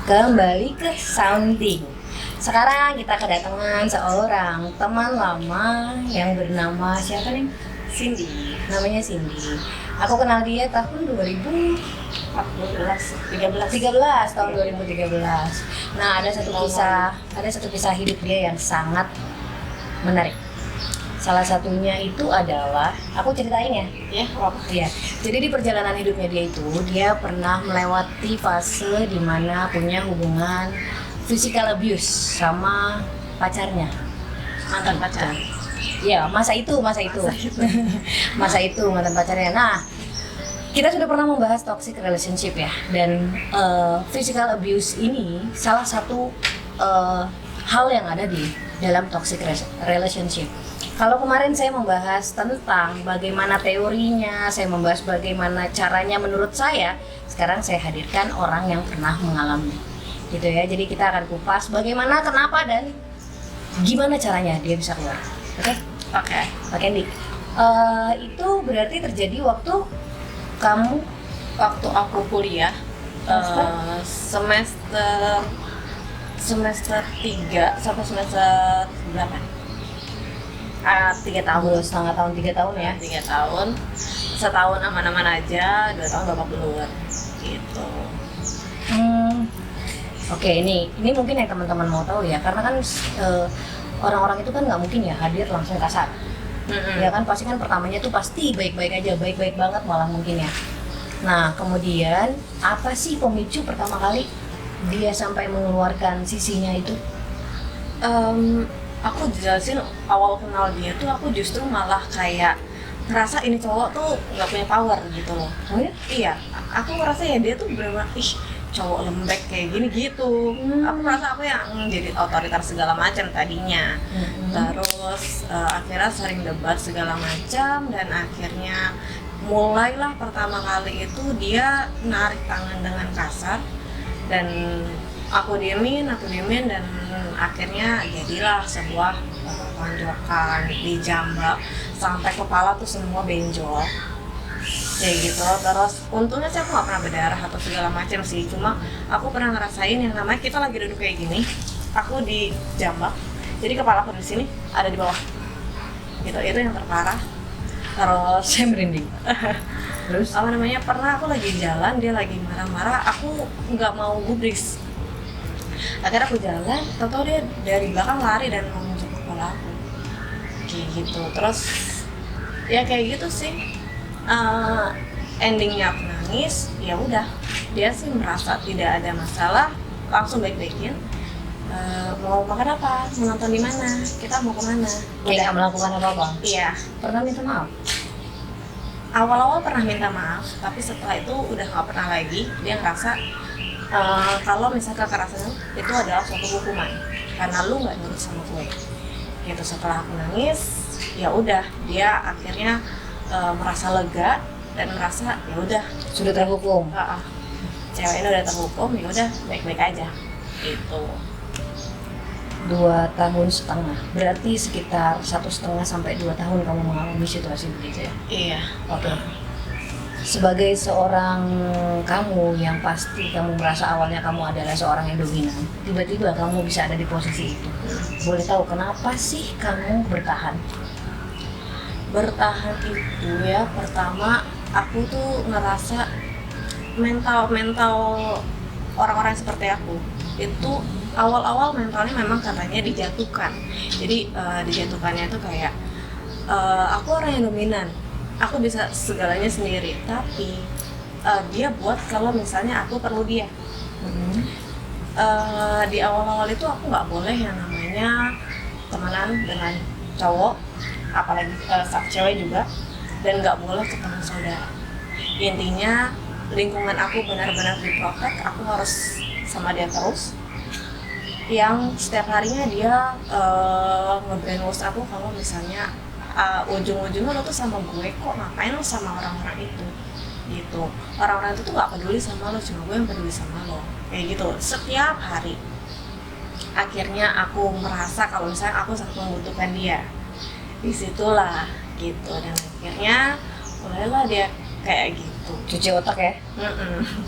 Kembali ke sounding. Sekarang kita kedatangan seorang teman lama yang bernama siapa nih? Cindy. Namanya Cindy. Aku kenal dia tahun 2013 tahun 2013. Nah, ada satu kisah hidup dia yang sangat menarik. Salah satunya itu adalah, aku ceritain ya. Iya. Jadi di perjalanan hidupnya dia pernah melewati fase dimana punya hubungan physical abuse sama pacarnya, Mantan pacar. ya masa itu masa itu mantan pacarnya. Nah, kita sudah pernah membahas toxic relationship ya, dan physical abuse ini salah satu hal yang ada di dalam toxic relationship. Kalau kemarin saya membahas tentang bagaimana teorinya, saya membahas bagaimana caranya menurut saya, sekarang saya hadirkan orang yang pernah mengalami gitu ya. Jadi kita akan kupas bagaimana, kenapa, dan gimana caranya dia bisa keluar. Oke, Dik. Itu berarti terjadi waktu aku kuliah semester 3 sampai semester berapa? 3 tahun, setengah tahun, 3 tahun ya. 3 tahun, setahun aman-aman aja, 2 tahun babak belur gitu. Oke, ini mungkin yang teman-teman mau tahu ya, karena kan orang-orang itu kan nggak mungkin ya hadir langsung kasar. Ya kan, pasti kan pertamanya tuh pasti baik-baik aja, baik-baik banget malah mungkin ya. Nah, kemudian apa sih pemicu pertama kali dia sampai mengeluarkan sisinya itu? Aku jelasin, awal kenal dia tuh aku justru malah kayak ngerasa ini cowok tuh nggak punya power gitu loh. Oh ya? Iya, aku ngerasa ya dia tuh bener-bener cowok lembek kayak gini gitu. Aku merasa aku yang jadi otoriter segala macam tadinya. Terus akhirnya sering debat segala macam, dan akhirnya mulailah pertama kali itu dia narik tangan dengan kasar, dan aku diemin, dan akhirnya jadilah sebuah tonjokan di jambak sampai kepala tuh semua benjol kayak gitu. Terus untungnya sih aku nggak pernah berdarah atau segala macam sih, cuma aku pernah ngerasain yang namanya kita lagi duduk kayak gini, aku di jambak, jadi kepala aku di sini, ada di bawah gitu, itu yang terparah. Terus Saya merinding. Terus? Pernah aku lagi jalan, dia lagi marah-marah, aku nggak mau gubris. Akhirnya aku jalan, tau dia dari belakang lari dan mau menunjuk kepala aku kayak gitu. Terus ya kayak gitu sih. Endingnya aku nangis, ya udah, dia sih merasa tidak ada masalah, langsung baik-baikin. Mau makan apa? Mau nonton di mana? Kita mau kemana? Kayak nggak melakukan apa-apa? Iya. Pernah minta maaf? Awal-awal pernah minta maaf, tapi setelah itu udah nggak pernah lagi. Dia ngerasa kalau misalnya kekerasan itu adalah suatu hukuman karena lu nggak nurut sama gue gitu. Setelah aku nangis, ya udah, dia akhirnya merasa lega dan merasa ya udah Sudah terhukum. Cewek ini udah terhukum, ya udah baik-baik aja gitu. 2 tahun setengah, berarti sekitar 1,5 sampai 2 tahun kamu mengalami situasi begitu ya? Iya. Oke. Sebagai seorang kamu yang pasti kamu merasa awalnya kamu adalah seorang yang dominan, tiba-tiba kamu bisa ada di posisi itu. Boleh tahu kenapa sih kamu bertahan? Bertahan itu ya, pertama aku tuh ngerasa mental orang-orang seperti aku itu awal-awal mentalnya memang katanya dijatuhkan. Jadi dijatuhkannya itu kayak aku orang yang dominan, aku bisa segalanya sendiri, tapi dia buat kalau misalnya aku perlu dia. Di awal-awal itu aku nggak boleh yang namanya temenan dengan cowok, apalagi cewek juga, dan nggak boleh ketemu saudara. Intinya lingkungan aku benar-benar diprotek, aku harus sama dia terus. Yang setiap harinya dia nge-brainwash aku kalau misalnya ujung-ujungnya lo tuh sama gue, kok ngapain lo sama orang-orang itu gitu. Orang-orang itu tuh nggak peduli sama lo, cuma gue yang peduli sama lo kayak gitu setiap hari. Akhirnya aku merasa kalau misalnya aku sangat membutuhkan dia, disitulah gitu, dan akhirnya mulailah dia kayak gitu. gitu. Cuci otak ya.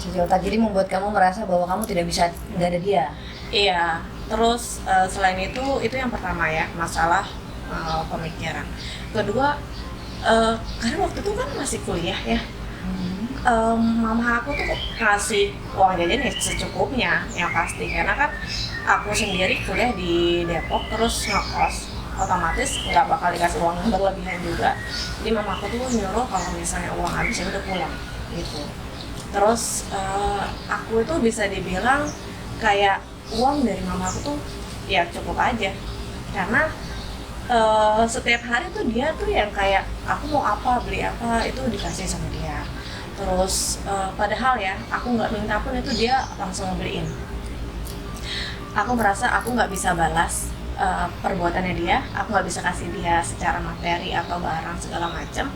Cuci otak, jadi membuat kamu merasa bahwa kamu tidak bisa nggak ada dia. Iya, terus selain itu yang pertama ya, masalah pemikiran. Kedua, karena waktu itu kan masih kuliah ya, mama aku tuh ngasih uang jajan ya secukupnya, yang pasti. Karena kan aku sendiri kuliah di Depok, terus ngekos, otomatis nggak bakal dikasih uang yang berlebihan juga. Jadi mama aku tuh nyuruh kalau misalnya uang habis ya udah pulang gitu. Terus aku itu bisa dibilang kayak uang dari mama aku tuh ya cukup aja, karena setiap hari tuh dia tuh yang kayak aku mau apa, beli apa itu dikasih sama dia. Terus padahal ya aku nggak minta pun itu dia langsung ngebeliin. Aku merasa aku nggak bisa balas perbuatannya dia, aku nggak bisa kasih dia secara materi atau barang segala macam.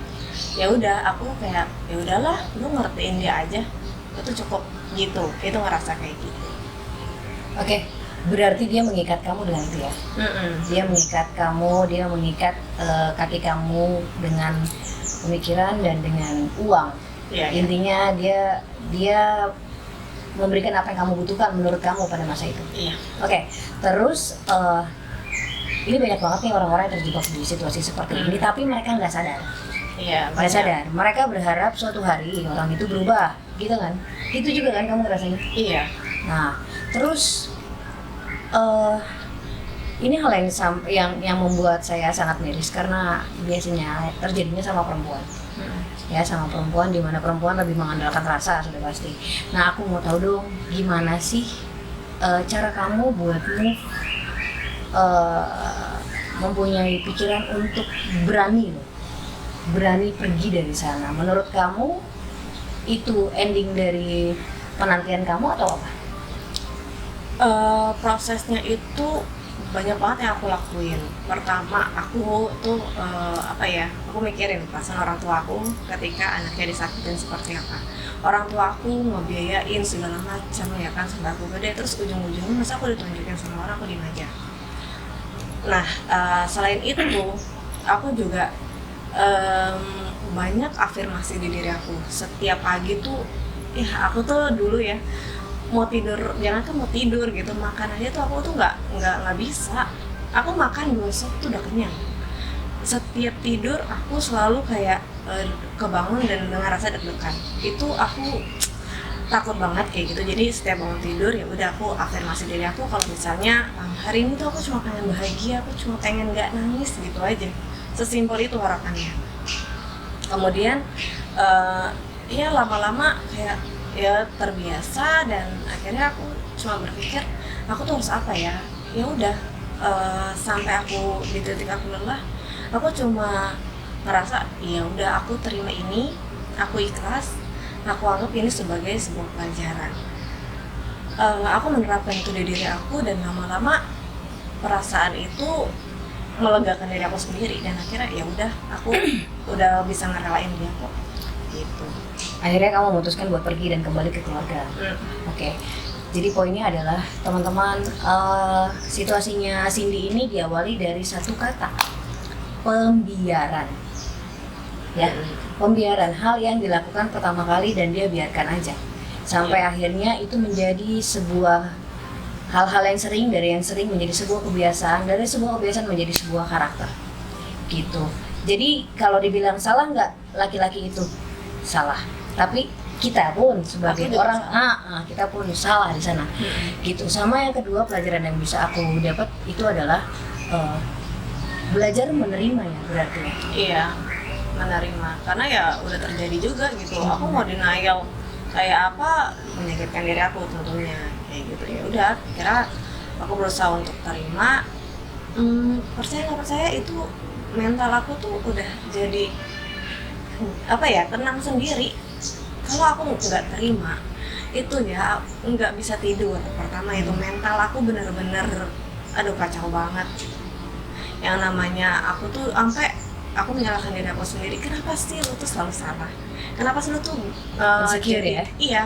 Ya udah, aku kayak ya udahlah, lu ngertiin dia aja, itu cukup gitu. Itu ngerasa kayak gitu. Oke, berarti dia mengikat kamu dengan itu ya. Dia mengikat kamu, dia mengikat kaki kamu dengan pemikiran dan dengan uang. Intinya dia memberikan apa yang kamu butuhkan menurut kamu pada masa itu. Oke, terus ini banyak banget nih orang-orang yang terjebak di situasi seperti ini, tapi mereka nggak sadar. Nggak sadar. Mereka berharap suatu hari orang itu berubah, gitu kan? Itu juga kan kamu ngerasain? Iya. Nah, terus ini hal yang membuat saya sangat miris karena biasanya terjadinya sama perempuan. Ya, sama perempuan, di mana perempuan lebih mengandalkan rasa sudah pasti. Nah, aku mau tahu dong, gimana sih cara kamu buat mempunyai pikiran untuk berani pergi dari sana. Menurut kamu itu ending dari penantian kamu atau apa? Prosesnya itu banyak banget yang aku lakuin. Pertama, aku tuh aku mikirin perasaan orang tua aku ketika anaknya disakitin seperti apa. Orang tua aku ngebiayain segala macam ya kan sampai aku gede, terus ujung-ujungnya masa aku ditunjukin sama orang, aku diem aja. Nah, selain itu aku juga banyak afirmasi di diri aku. Setiap pagi tuh, aku tuh dulu ya mau tidur, jangan kan mau tidur gitu, makan aja tuh aku tuh nggak bisa. Aku makan 2 sup tuh udah kenyang. Setiap tidur aku selalu kayak kebangun dan dengan rasa deg-degan. Itu aku takut banget kayak gitu. Jadi setiap bangun tidur ya udah aku afirmasi diri aku kalau misalnya hari ini tuh aku cuma pengen bahagia, aku cuma pengen nggak nangis gitu aja. Sesimpel itu harapannya. Kemudian ya lama-lama kayak ya terbiasa, dan akhirnya aku cuma berpikir aku tuh harus apa ya. Ya udah, sampai aku di titik aku lelah, aku cuma ngerasa ya udah aku terima ini, aku ikhlas, aku anggap ini sebagai sebuah pelajaran. Aku menerapkan itu di diri aku, dan lama-lama perasaan itu melegakan diri aku sendiri, dan akhirnya ya udah aku udah bisa ngerelain dia kok gitu. Akhirnya kamu memutuskan buat pergi dan kembali ke keluarga. Oke. Jadi poinnya adalah teman-teman, situasinya Cindy ini diawali dari satu kata, pembiaran. Ya, pembiaran, hal yang dilakukan pertama kali dan dia biarkan aja. Sampai akhirnya itu menjadi sebuah hal-hal yang sering, dari yang sering menjadi sebuah kebiasaan, dari sebuah kebiasaan menjadi sebuah karakter. Gitu. Jadi kalau dibilang salah nggak laki-laki itu? Salah. Tapi kita pun sebagai orang kita pun salah di sana. Gitu. Sama yang kedua, pelajaran yang bisa aku dapat itu adalah belajar menerima ya berarti. Iya, menerima. Karena ya udah terjadi juga gitu. Aku mau denial kayak apa, menyakitkan diri aku tentunya kayak gitu. Ya udah, kira aku berusaha untuk terima. Percaya nggak percaya, itu mental aku tuh udah jadi tenang sendiri. Kalau aku nggak terima itu ya nggak bisa tidur. Pertama itu mental aku bener-bener kacau banget. Yang namanya aku tuh sampai aku menyalahkan diri aku sendiri. Kenapa sih lu tuh selalu salah? Kenapa sih lu tuh insecure ya? Iya,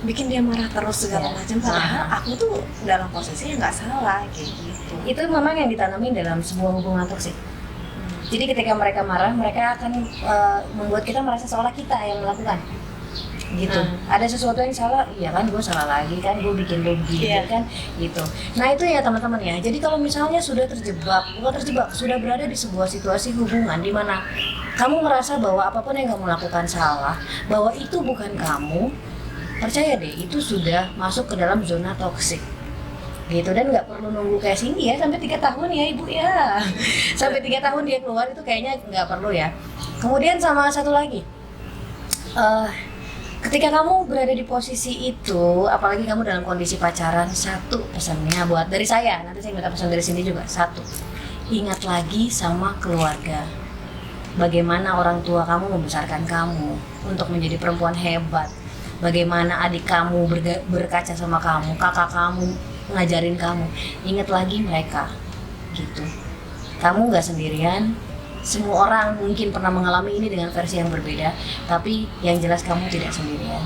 bikin dia marah terus segala macam. Padahal aku tuh dalam posisi yang nggak salah kayak gitu. Itu memang yang ditanamin dalam sebuah hubungan toksik. Jadi ketika mereka marah, mereka akan membuat kita merasa seolah kita yang melakukan. gitu. Ada sesuatu yang salah, ya kan gue salah lagi kan, gue bikin lo begini kan gitu. Nah itu ya teman-teman ya. Jadi kalau misalnya sudah bukan terjebak, sudah berada di sebuah situasi hubungan di mana kamu merasa bahwa apapun yang kamu lakukan salah, bahwa itu bukan kamu, percaya deh itu sudah masuk ke dalam zona toksik gitu. Dan nggak perlu nunggu kayak Cindy ya sampai 3 tahun ya ibu ya. Sampai 3 tahun dia keluar itu kayaknya nggak perlu ya. Kemudian sama satu lagi, ketika kamu berada di posisi itu, apalagi kamu dalam kondisi pacaran, satu pesannya buat dari saya, nanti saya minta pesan dari Cindy juga. Satu, ingat lagi sama keluarga. Bagaimana orang tua kamu membesarkan kamu untuk menjadi perempuan hebat. Bagaimana adik kamu berkaca sama kamu, kakak kamu ngajarin kamu. Ingat lagi mereka, gitu. Kamu nggak sendirian. Semua orang mungkin pernah mengalami ini dengan versi yang berbeda, tapi yang jelas kamu tidak sendirian.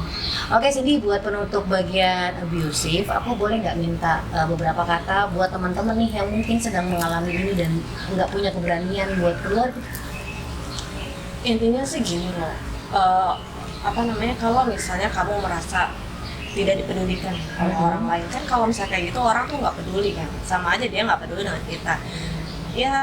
Oke Cindy, buat penutup bagian abusive, aku boleh nggak minta beberapa kata buat teman-teman nih yang mungkin sedang mengalami ini dan nggak punya keberanian buat keluar? Intinya sih gini loh, kalau misalnya kamu merasa tidak dipedulikan oleh orang lain, kan kalau misalnya kayak gitu orang tuh nggak peduli kan, sama aja dia nggak peduli dengan kita. Ya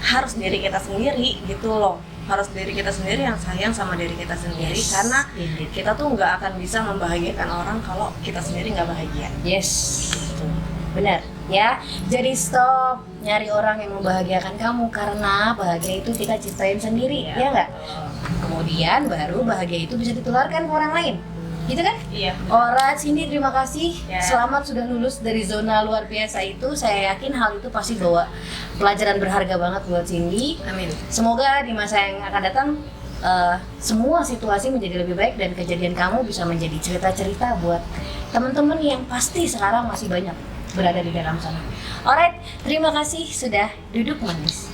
harus diri kita sendiri gitu loh, harus diri kita sendiri yang sayang sama diri kita sendiri. Karena kita tuh nggak akan bisa membahagiakan orang kalau kita sendiri nggak bahagia. Gitu. Benar ya, jadi stop nyari orang yang membahagiakan kamu, karena bahagia itu kita ciptain sendiri, ya nggak? Kemudian baru bahagia itu bisa ditularkan ke orang lain, gitu kan? Iya. Alright Cindy, terima kasih. Selamat sudah lulus dari zona luar biasa itu. Saya yakin hal itu pasti bawa pelajaran berharga banget buat Cindy. Amin. Semoga di masa yang akan datang semua situasi menjadi lebih baik dan kejadian kamu bisa menjadi cerita-cerita buat teman-teman yang pasti sekarang masih banyak berada di dalam sana. Alright, terima kasih sudah duduk manis.